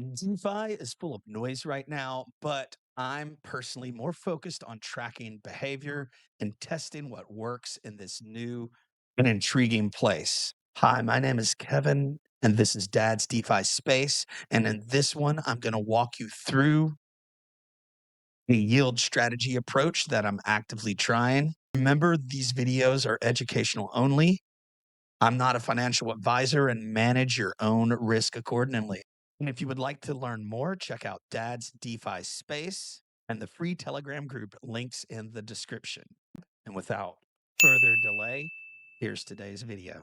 DeFi is full of noise right now, but I'm personally more focused on tracking behavior and testing what works in this new and intriguing place. Hi, my name is Kevin, and this is Dad's DeFi Space. And in this one, I'm going to walk you through a yield strategy approach that I'm actively trying. Remember, these videos are educational only. I'm not a financial advisor and manage your own risk accordingly. And if you would like to learn more, check out Dad's DeFi Space and the free Telegram group links in the description. And without further delay, here's today's video.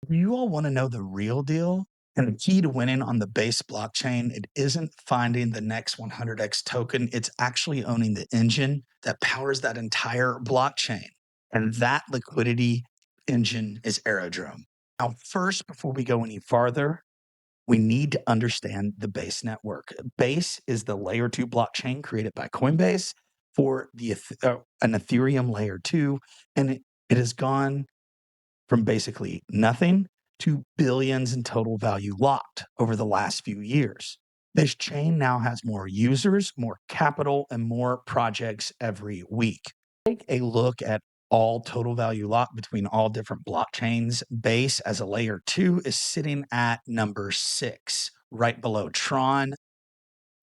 You all want to know the real deal? And the key to winning on the Base blockchain, it isn't finding the next 100x token. It's actually owning the engine that powers that entire blockchain. And that liquidity engine is Aerodrome. Now, first, before we go any farther, we need to understand the Base network. Base is the layer 2 blockchain created by Coinbase for an Ethereum layer 2, and it has gone from basically nothing to billions in total value locked over the last few years. This chain now has more users, more capital, and more projects every week. Take a look at all total value locked between all different blockchains. Base as a layer 2 is sitting at number 6, right below Tron,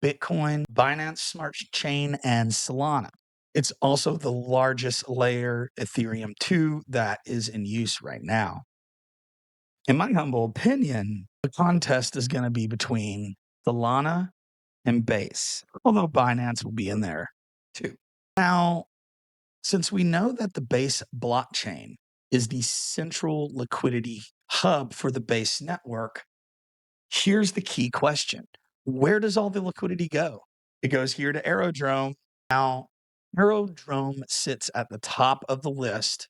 Bitcoin, Binance Smart Chain, and Solana. It's also the largest layer Ethereum 2 that is in use right now. In my humble opinion, the contest is going to be between Solana and Base, although Binance will be in there too. Now, since we know that the Base blockchain is the central liquidity hub for the Base network, here's the key question. Where does all the liquidity go? It goes here to Aerodrome. Now, Aerodrome sits at the top of the list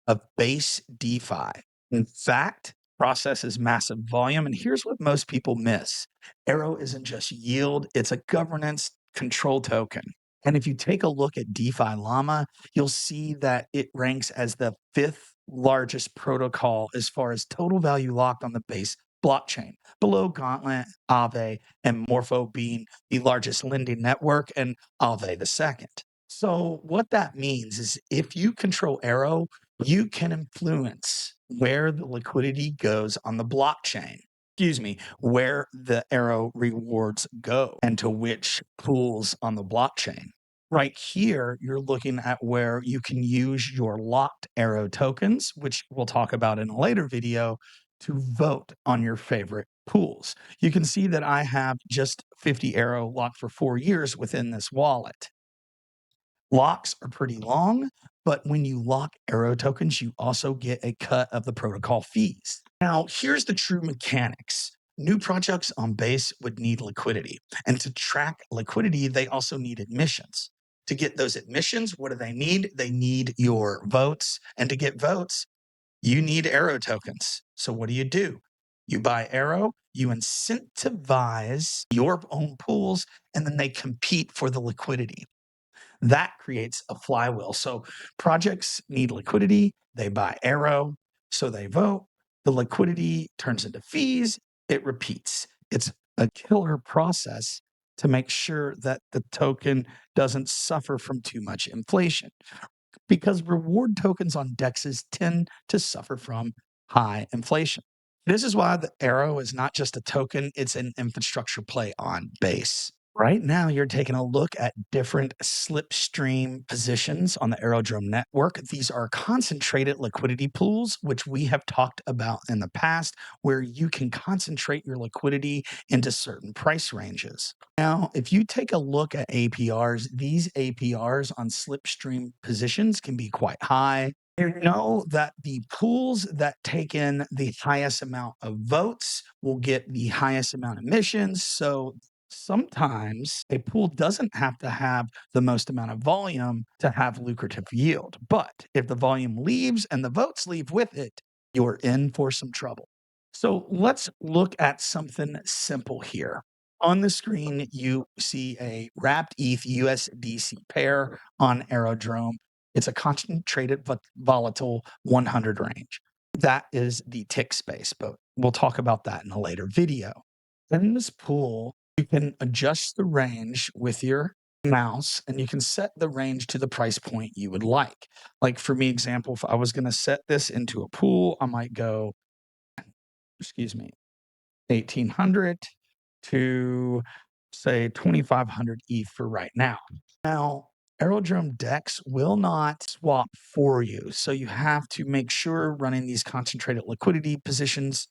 of Base DeFi. In fact, processes massive volume. And here's what most people miss. Arrow isn't just yield, it's a governance control token. And if you take a look at DeFi Llama, you'll see that it ranks as the 5th largest protocol as far as total value locked on the Base blockchain, below Gauntlet, Aave, and Morpho being the largest lending network, and Aave the second. So what that means is if you control Arrow, you can influence where the liquidity goes on the blockchain. Excuse me, where the Arrow rewards go and to which pools on the blockchain. Right here, you're looking at where you can use your locked Arrow tokens, which we'll talk about in a later video, to vote on your favorite pools. You can see that I have just 50 Arrow locked for 4 years within this wallet. Locks are pretty long, but when you lock Arrow tokens, you also get a cut of the protocol fees. Now, here's the true mechanics. New projects on Base would need liquidity. And to track liquidity, they also need admissions. To get those admissions, what do they need? They need your votes. And to get votes, you need Arrow tokens. So what do? You buy Arrow, you incentivize your own pools, and then they compete for the liquidity. That creates a flywheel. So projects need liquidity, they buy Arrow, so they vote. The liquidity turns into fees, it repeats. It's a killer process to make sure that the token doesn't suffer from too much inflation because reward tokens on DEXs tend to suffer from high inflation. This is why the Arrow is not just a token, it's an infrastructure play on Base. Right now, you're taking a look at different Slipstream positions on the Aerodrome network. These are concentrated liquidity pools, which we have talked about in the past, where you can concentrate your liquidity into certain price ranges. Now, if you take a look at APRs, these APRs on Slipstream positions can be quite high. You know that the pools that take in the highest amount of votes will get the highest amount of emissions. So sometimes a pool doesn't have to have the most amount of volume to have lucrative yield. But if the volume leaves and the votes leave with it, you're in for some trouble. So let's look at something simple here. On the screen, you see a wrapped ETH USDC pair on Aerodrome. It's a concentrated but volatile 100 range. That is the tick space, but We'll talk about that in a later video. In this pool, you can adjust the range with your mouse and you can set the range to the price point you would like. Like for me, example, if I was going to set this into a pool, I might go, excuse me, 1800 to say 2500 ETH for right now. Now, Aerodrome decks will not swap for you. So you have to make sure running these concentrated liquidity positions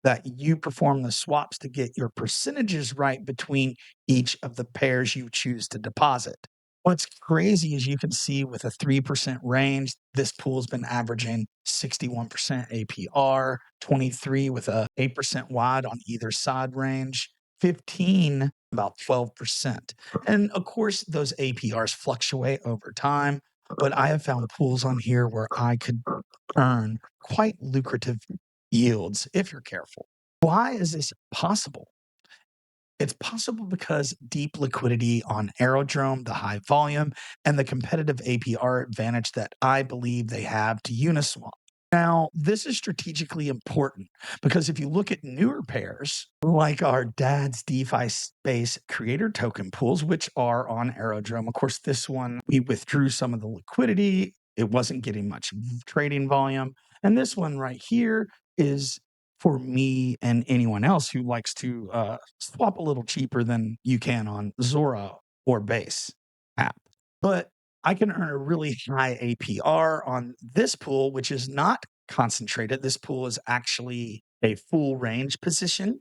that you perform the swaps to get your percentages right between each of the pairs you choose to deposit. What's crazy is you can see with a 3% range, this pool's been averaging 61% APR, 23 with a 8% wide on either side range, 15 about 12%. And of course, those APRs fluctuate over time, but I have found pools on here where I could earn quite lucrative yields if you're careful. Why is this possible? It's possible because deep liquidity on Aerodrome, the high volume, and the competitive APR advantage that I believe they have to Uniswap. Now, this is strategically important because if you look at newer pairs like our DADSDEFISPACE creator token pools, which are on Aerodrome, of course, this one we withdrew some of the liquidity. It wasn't getting much trading volume. And this one right here is for me and anyone else who likes to swap a little cheaper than you can on Zora or Base app. But I can earn a really high APR on this pool, which is not concentrated. This pool is actually a full range position.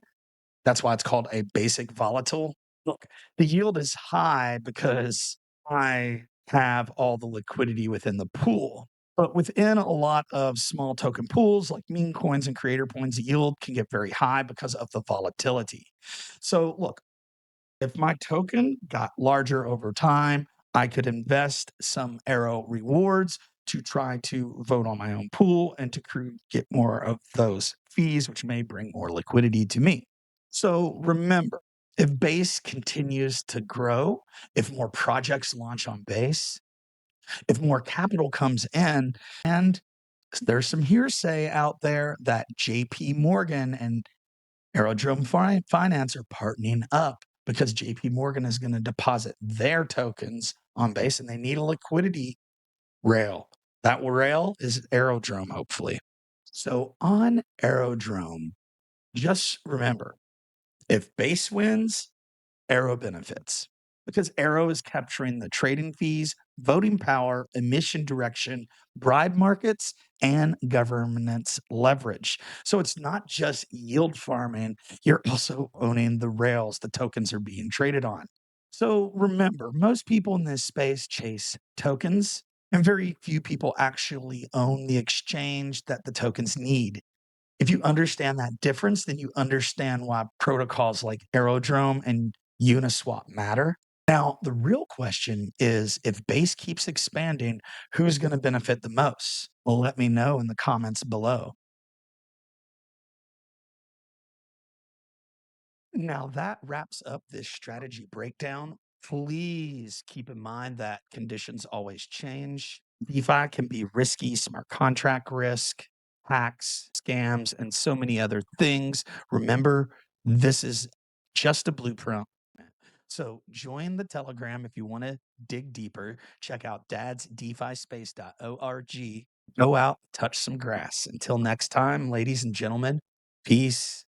That's why it's called a basic volatile. Look, the yield is high because I have all the liquidity within the pool. But within a lot of small token pools like meme coins and creator coins, the yield can get very high because of the volatility. So, look, if my token got larger over time, I could invest some Arrow rewards to try to vote on my own pool and to get more of those fees, which may bring more liquidity to me. So remember, if Base continues to grow, if more projects launch on Base, if more capital comes in, and there's some hearsay out there that JP Morgan and Aerodrome Finance are partnering up because JP Morgan is going to deposit their tokens on Base and they need a liquidity rail. That rail is Aerodrome, hopefully. So on Aerodrome, just remember, if Base wins, Arrow benefits because Arrow is capturing the trading fees, voting power, emission direction, bribe markets, and governance leverage. So it's not just yield farming, you're also owning the rails the tokens are being traded on. So remember, most people in this space chase tokens, and very few people actually own the exchange that the tokens need. If you understand that difference, then you understand why protocols like Aerodrome and Uniswap matter. Now, the real question is if Base keeps expanding, who's going to benefit the most? Well, let me know in the comments below. Now, that wraps up this strategy breakdown. Please keep in mind that conditions always change. DeFi can be risky, smart contract risk, hacks, scams, and so many other things. Remember, this is just a blueprint. So join the Telegram if you want to dig deeper. Check out dadsdefispace.org. Go out, touch some grass. Until next time, ladies and gentlemen, peace.